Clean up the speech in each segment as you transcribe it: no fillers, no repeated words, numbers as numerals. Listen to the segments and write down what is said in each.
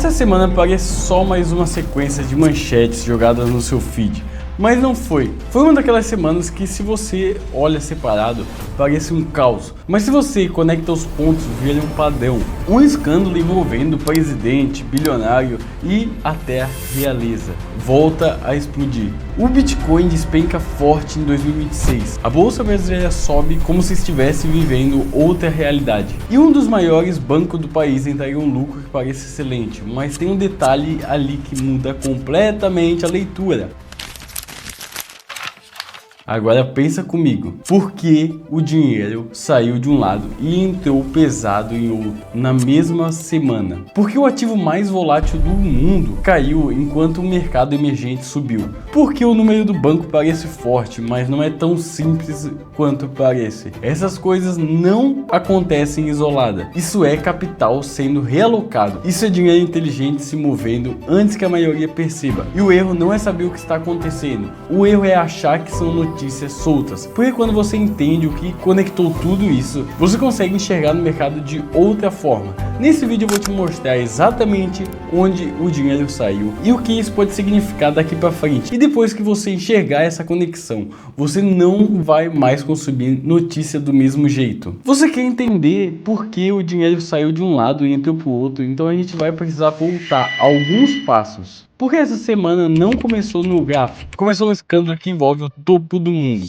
Essa semana parece só mais uma sequência de manchetes jogadas no seu feed, mas não foi. Foi uma daquelas semanas que, se você olha separado, parece um caos, mas se você conecta os pontos, vira um padrão. Um escândalo envolvendo presidente, bilionário e até a realeza volta a explodir. O Bitcoin despenca forte em 2026. A bolsa brasileira sobe como se estivesse vivendo outra realidade. E um dos maiores bancos do país entraria um lucro que parece excelente, mas tem um detalhe ali que muda completamente a leitura. Agora pensa comigo, por que o dinheiro saiu de um lado e entrou pesado em outro na mesma semana? Por que o ativo mais volátil do mundo caiu enquanto o mercado emergente subiu? Por que o número do banco parece forte, mas não é tão simples quanto parece? Essas coisas não acontecem isolada. Isso é capital sendo realocado. Isso é dinheiro inteligente se movendo antes que a maioria perceba. E o erro não é saber o que está acontecendo. O erro é achar que são notícias soltas, porque quando você entende o que conectou tudo isso, você consegue enxergar no mercado de outra forma. Nesse vídeo eu vou te mostrar exatamente onde o dinheiro saiu e o que isso pode significar daqui para frente. E depois que você enxergar essa conexão, você não vai mais consumir notícia do mesmo jeito. Você quer entender por que o dinheiro saiu de um lado e entrou para o outro, então a gente vai precisar voltar alguns passos. Porque essa semana não começou no gráfico, começou um escândalo que envolve o topo do mundo.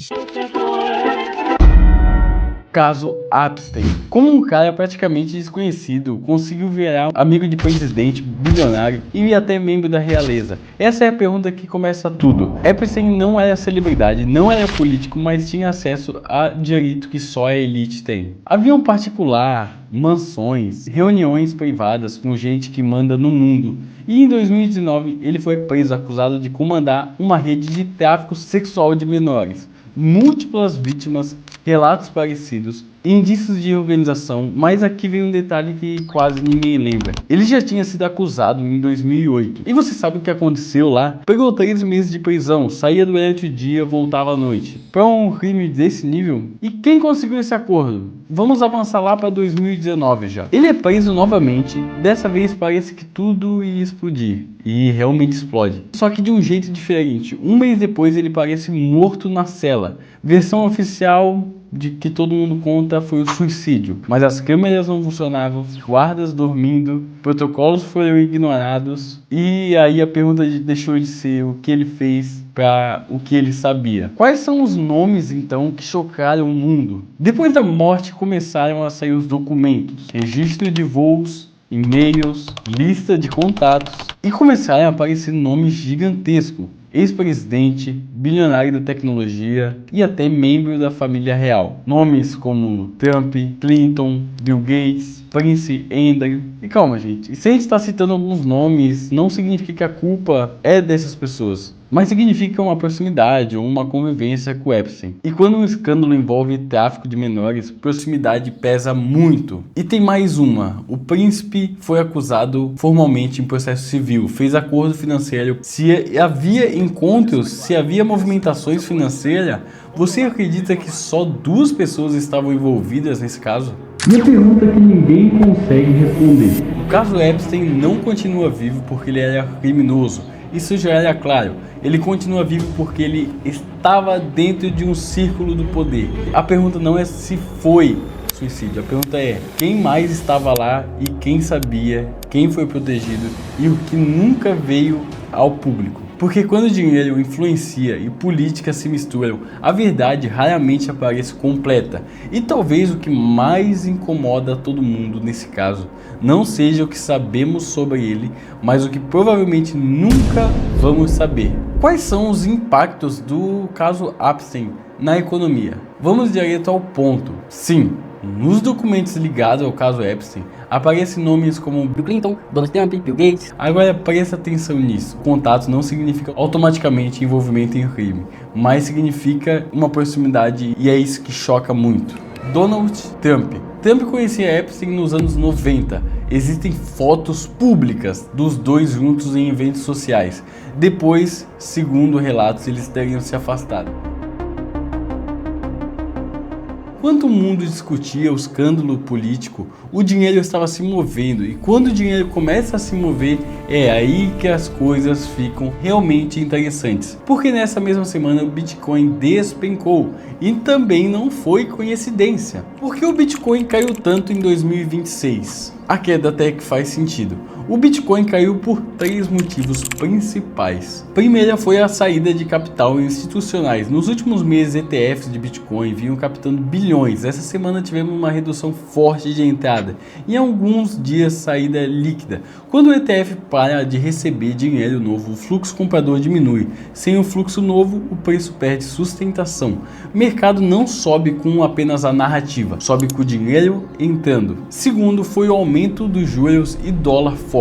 Caso Epstein. Como um cara praticamente desconhecido conseguiu virar amigo de presidente, bilionário e até membro da realeza? Essa é a pergunta que começa tudo. Epstein não era celebridade, não era político, mas tinha acesso a direito que só a elite tem. Avião particular, mansões, reuniões privadas com gente que manda no mundo. E em 2019 ele foi preso acusado de comandar uma rede de tráfico sexual de menores. Múltiplas vítimas, relatos parecidos, indícios de organização, mas aqui vem um detalhe que quase ninguém lembra. Ele já tinha sido acusado em 2008. E você sabe o que aconteceu lá? Pegou 3 meses de prisão, saía durante o dia, voltava à noite. Para um crime desse nível? E quem conseguiu esse acordo? Vamos avançar lá para 2019 já. Ele é preso novamente, dessa vez parece que tudo ia explodir. E realmente explode. Só que de um jeito diferente. Um mês depois ele parece morto na cela. Versão oficial de que todo mundo conta foi o suicídio, mas as câmeras não funcionavam, guardas dormindo, protocolos foram ignorados e aí a pergunta deixou de ser o que ele fez para o que ele sabia. Quais são os nomes então que chocaram o mundo? Depois da morte começaram a sair os documentos, registro de voos, e-mails, lista de contatos e começaram a aparecer nomes gigantescos. Ex-presidente, bilionário da tecnologia e até membro da família real. Nomes como Trump, Clinton, Bill Gates, Prince Andrew. E calma, gente. E se a gente está citando alguns nomes, não significa que a culpa é dessas pessoas, mas significa uma proximidade ou uma convivência com Epstein. E quando um escândalo envolve tráfico de menores, proximidade pesa muito. E tem mais uma. O príncipe foi acusado formalmente em processo civil, fez acordo financeiro. Se havia encontros, se havia movimentações financeiras, você acredita que só 2 pessoas estavam envolvidas nesse caso? E a pergunta que ninguém consegue responder. O caso Epstein não continua vivo porque ele era criminoso. Isso já era claro. Ele continua vivo porque ele estava dentro de um círculo do poder. A pergunta não é se foi suicídio. A pergunta é quem mais estava lá e quem sabia, quem foi protegido e o que nunca veio ao público. Porque quando o dinheiro influencia e política se misturam, a verdade raramente aparece completa. E talvez o que mais incomoda todo mundo nesse caso não seja o que sabemos sobre ele, mas o que provavelmente nunca vamos saber. Quais são os impactos do caso Epstein na economia? Vamos direto ao ponto. Sim, nos documentos ligados ao caso Epstein, aparecem nomes como Bill Clinton, Donald Trump, Bill Gates. Agora presta atenção nisso. Contato não significa automaticamente envolvimento em crime, mas significa uma proximidade e é isso que choca muito. Donald Trump. Trump conhecia Epstein nos anos 90. Existem fotos públicas dos dois juntos em eventos sociais. Depois, segundo relatos, eles teriam se afastado. Enquanto o mundo discutia o escândalo político, o dinheiro estava se movendo, e quando o dinheiro começa a se mover, é aí que as coisas ficam realmente interessantes. Porque nessa mesma semana o Bitcoin despencou, e também não foi coincidência. Por que o Bitcoin caiu tanto em 2026? A queda até que faz sentido. O Bitcoin caiu por 3 motivos principais. Primeira foi a saída de capital institucionais. Nos últimos meses, ETFs de Bitcoin vinham captando bilhões. Essa semana tivemos uma redução forte de entrada e em alguns dias saída líquida. Quando o ETF para de receber dinheiro novo, o fluxo comprador diminui. Sem o fluxo novo, o preço perde sustentação. O mercado não sobe com apenas a narrativa, sobe com o dinheiro entrando. Segundo foi o aumento dos juros e dólar forte.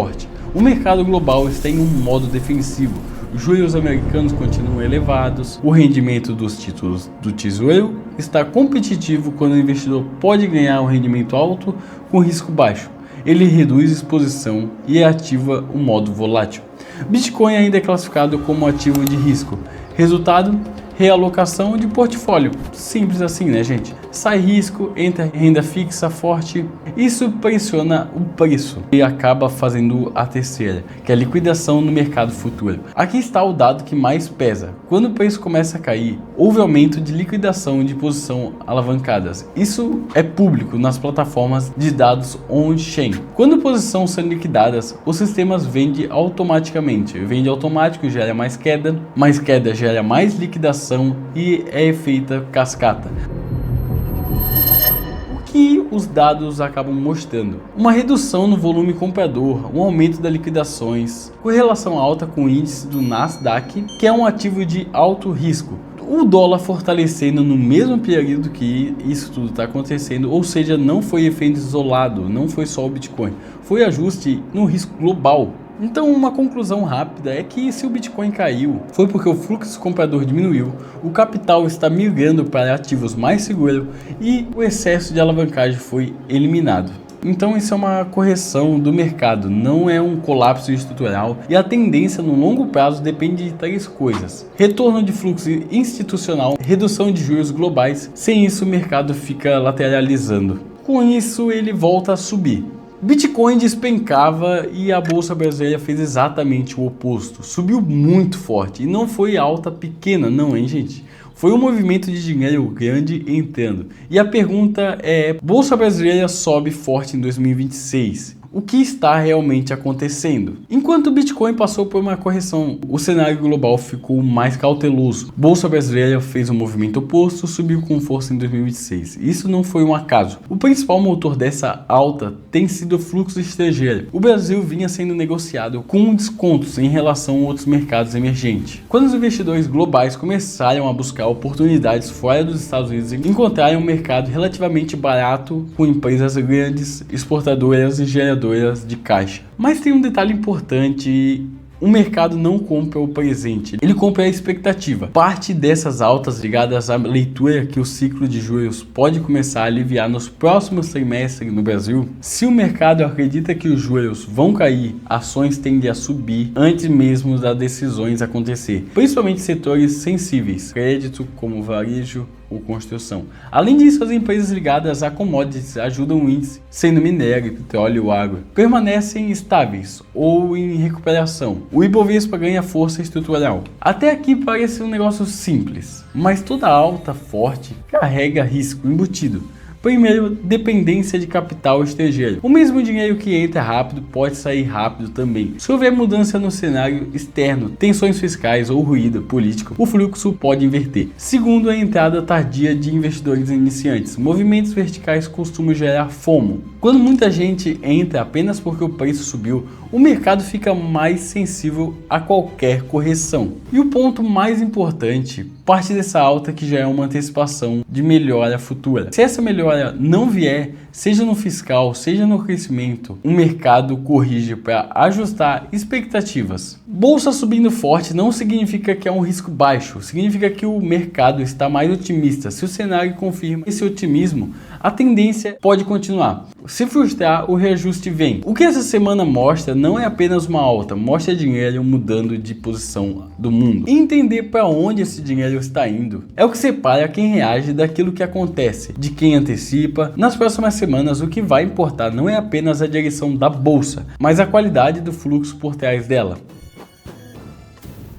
O mercado global está em um modo defensivo. Os juros americanos continuam elevados, o rendimento dos títulos do Tesouro está competitivo quando o investidor pode ganhar um rendimento alto com risco baixo. Ele reduz exposição e ativa o modo volátil. Bitcoin ainda é classificado como ativo de risco. Resultado? Realocação de portfólio. Simples assim, né, gente? Sai risco, entra renda fixa forte. Isso pressiona o preço e acaba fazendo a terceira, que é a liquidação no mercado futuro. Aqui está o dado que mais pesa. Quando o preço começa a cair, houve aumento de liquidação de posição alavancadas. Isso é público nas plataformas de dados on-chain. Quando posições são liquidadas, os sistemas vendem automaticamente. Vende automático gera mais queda gera mais liquidação e é feita cascata. O que os dados acabam mostrando? Uma redução no volume comprador, um aumento das liquidações, correlação alta com o índice do Nasdaq, que é um ativo de alto risco. O dólar fortalecendo no mesmo período que isso tudo está acontecendo, ou seja, não foi efeito isolado, não foi só o Bitcoin, foi ajuste no risco global. Então uma conclusão rápida é que se o Bitcoin caiu, foi porque o fluxo comprador diminuiu, o capital está migrando para ativos mais seguros e o excesso de alavancagem foi eliminado. Então isso é uma correção do mercado, não é um colapso estrutural, e a tendência no longo prazo depende de 3 coisas: retorno de fluxo institucional, redução de juros globais. Sem isso o mercado fica lateralizando. Com isso ele volta a subir. Bitcoin despencava e a bolsa brasileira fez exatamente o oposto. Subiu muito forte e não foi alta pequena não, hein, gente? Foi um movimento de dinheiro grande entrando. E a pergunta é: bolsa brasileira sobe forte em 2026. O que está realmente acontecendo? Enquanto o Bitcoin passou por uma correção, o cenário global ficou mais cauteloso. Bolsa brasileira fez um movimento oposto, subiu com força em 2026. Isso não foi um acaso. O principal motor dessa alta tem sido o fluxo estrangeiro. O Brasil vinha sendo negociado com descontos em relação a outros mercados emergentes. Quando os investidores globais começaram a buscar oportunidades fora dos Estados Unidos, encontraram um mercado relativamente barato com empresas grandes, exportadoras e geradoras de caixa. Mas tem um detalhe importante: o mercado não compra o presente, ele compra a expectativa. Parte dessas altas ligadas à leitura que o ciclo de juros pode começar a aliviar nos próximos trimestres no Brasil. Se o mercado acredita que os juros vão cair, ações tendem a subir antes mesmo das decisões acontecer, principalmente setores sensíveis, crédito como varejo ou construção. Além disso, as empresas ligadas a commodities ajudam o índice, sendo minério, petróleo e agro, permanecem estáveis ou em recuperação. O Ibovespa ganha força estrutural. Até aqui parece um negócio simples, mas toda alta forte carrega risco embutido. Primeiro, dependência de capital estrangeiro. O mesmo dinheiro que entra rápido pode sair rápido também. Se houver mudança no cenário externo, tensões fiscais ou ruído político, o fluxo pode inverter. Segundo, a entrada tardia de investidores iniciantes. Movimentos verticais costumam gerar FOMO. Quando muita gente entra apenas porque o preço subiu, o mercado fica mais sensível a qualquer correção. E o ponto mais importante, parte dessa alta que já é uma antecipação de melhora futura. Se essa melhora não vier, seja no fiscal, seja no crescimento, o mercado corrige para ajustar expectativas. Bolsa subindo forte não significa que é um risco baixo, significa que o mercado está mais otimista. Se o cenário confirma esse otimismo, a tendência pode continuar. se frustrar, o reajuste vem. O que essa semana mostra não é apenas uma alta, mostra dinheiro mudando de posição do mundo. E entender para onde esse dinheiro está indo é o que separa quem reage daquilo que acontece, de quem antecipa. Nas próximas semanas, o que vai importar não é apenas a direção da bolsa, mas a qualidade do fluxo por trás dela.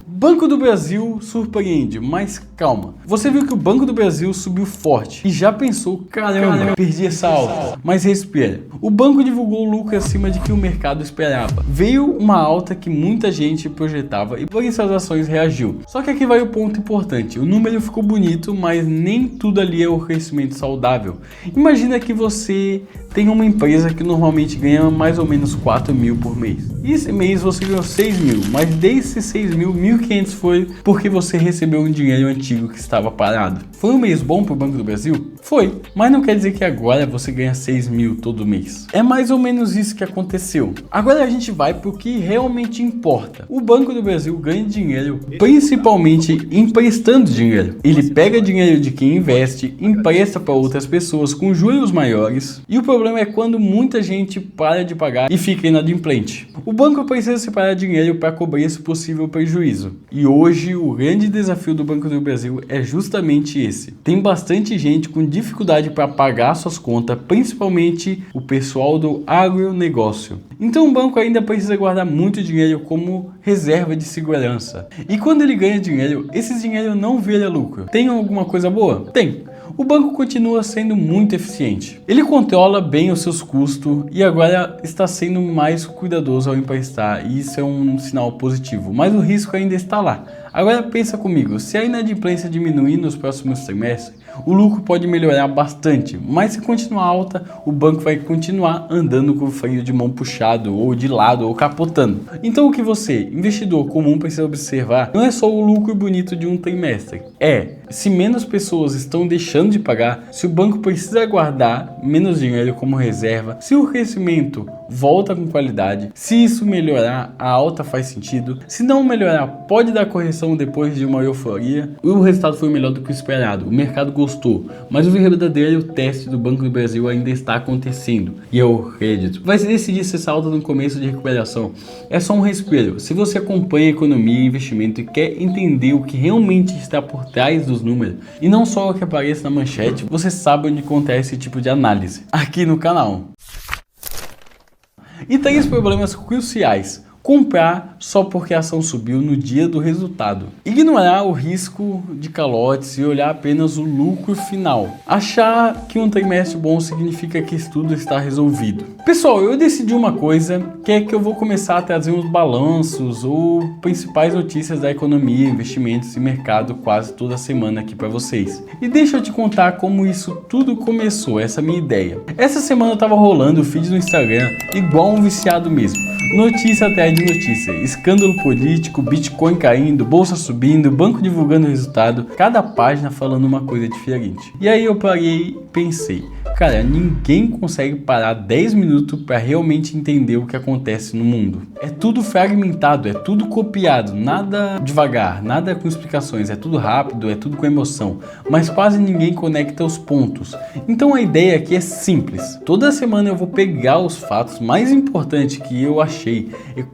Banco do Brasil surpreende, mas calma. Você viu que o Banco do Brasil subiu forte e já pensou, caramba, perdi essa alta. Mas respira. O banco divulgou lucro acima de que o mercado esperava. Veio uma alta que muita gente projetava e por isso as ações reagiu. Só que aqui vai o ponto importante. O número ficou bonito, mas nem tudo ali é o crescimento saudável. Imagina que você tem uma empresa que normalmente ganha mais ou menos 4 mil por mês. E esse mês você ganhou 6 mil, mas desses 6 mil, 1.500 foi porque você recebeu um dinheiro antigo que estava parado. Foi um mês bom para o Banco do Brasil? Foi, mas não quer dizer que agora você ganha 6 mil todo mês. É mais ou menos isso que aconteceu. Agora a gente vai para o que realmente importa. O Banco do Brasil ganha dinheiro principalmente emprestando dinheiro. Ele pega dinheiro de quem investe, empresta para outras pessoas com juros maiores e o problema é quando muita gente para de pagar e fica inadimplente. O banco precisa separar dinheiro para cobrir esse possível prejuízo. E hoje o grande desafio do Banco do Brasil é justamente esse. Tem bastante gente com dificuldade para pagar suas contas, principalmente o pessoal do agronegócio. Então o banco ainda precisa guardar muito dinheiro como reserva de segurança. E quando ele ganha dinheiro, esse dinheiro não vira lucro. Tem alguma coisa boa? Tem. O banco continua sendo muito eficiente. Ele controla bem os seus custos e agora está sendo mais cuidadoso ao emprestar, e isso é um sinal positivo, mas o risco ainda está lá. Agora pensa comigo, se a inadimplência diminuir nos próximos trimestres, o lucro pode melhorar bastante, mas se continuar alta, o banco vai continuar andando com o freio de mão puxado, ou de lado, ou capotando. Então o que você, investidor comum, precisa observar não é só o lucro bonito de um trimestre, se menos pessoas estão deixando de pagar, se o banco precisa guardar menos dinheiro como reserva, se o crescimento volta com qualidade, se isso melhorar, a alta faz sentido, se não melhorar, pode dar correção depois de uma euforia. O resultado foi melhor do que o esperado, o mercado gostou, mas o verdadeiro teste do Banco do Brasil ainda está acontecendo, e é o crédito. Vai se decidir se essa alta no começo de recuperação é só um respiro. Se você acompanha economia e investimento e quer entender o que realmente está por trás dos números, e não só o que aparece na manchete, você sabe onde encontrar esse tipo de análise, aqui no canal. E 3 problemas cruciais. Comprar só porque a ação subiu no dia do resultado. Ignorar o risco de calotes e olhar apenas o lucro final. Achar que um trimestre bom significa que tudo está resolvido. Pessoal, eu decidi uma coisa, que é que eu vou começar a trazer uns balanços ou principais notícias da economia, investimentos e mercado quase toda semana aqui para vocês. E deixa eu te contar como isso tudo começou, essa minha ideia. Essa semana eu tava rolando o feed no Instagram igual um viciado mesmo. Notícia atrás de notícia, escândalo político, Bitcoin caindo, bolsa subindo, banco divulgando resultado, cada página falando uma coisa diferente. E aí eu parei e pensei, cara, ninguém consegue parar 10 minutos para realmente entender o que acontece no mundo. É tudo fragmentado, é tudo copiado, nada devagar, nada com explicações, é tudo rápido, é tudo com emoção, mas quase ninguém conecta os pontos. Então a ideia aqui é simples. Toda semana eu vou pegar os fatos mais importantes que eu achei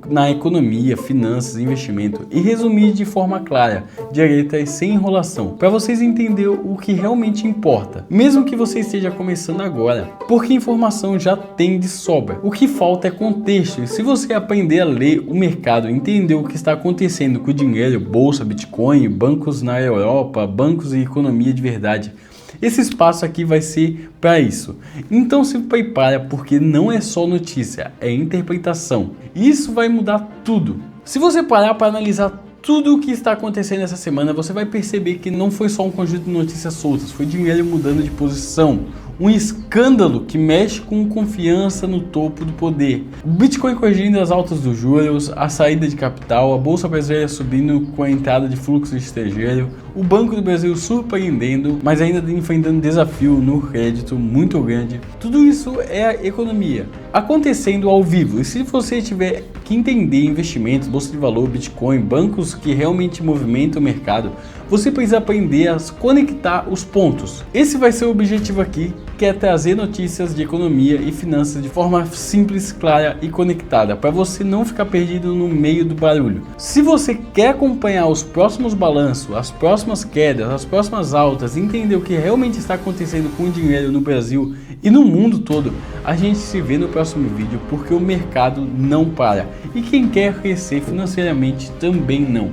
na economia, finanças, investimento e resumir de forma clara, direta e sem enrolação, para vocês entenderem o que realmente importa, mesmo que você esteja começando agora, porque informação já tem de sobra. O que falta é contexto, e se você aprender a ler o mercado, entender o que está acontecendo com o dinheiro, bolsa, Bitcoin, bancos na Europa, bancos e economia de verdade, esse espaço aqui vai ser para isso. Então se prepara, porque não é só notícia, é interpretação. Isso vai mudar tudo. Se você parar para analisar tudo o que está acontecendo essa semana, você vai perceber que não foi só um conjunto de notícias soltas, foi dinheiro mudando de posição. Um escândalo que mexe com confiança no topo do poder. O Bitcoin corrigindo as altas dos juros, a saída de capital, a Bolsa Brasileira subindo com a entrada de fluxo estrangeiro, o Banco do Brasil surpreendendo, mas ainda enfrentando desafio no crédito muito grande. Tudo isso é a economia acontecendo ao vivo. E se você tiver que entender investimentos, bolsa de valor, Bitcoin, bancos que realmente movimentam o mercado, você precisa aprender a conectar os pontos. Esse vai ser o objetivo aqui. quer trazer notícias de economia e finanças de forma simples, clara e conectada, para você não ficar perdido no meio do barulho. Se você quer acompanhar os próximos balanços, as próximas quedas, as próximas altas, entender o que realmente está acontecendo com o dinheiro no Brasil e no mundo todo, a gente se vê no próximo vídeo, porque o mercado não para e quem quer crescer financeiramente também não.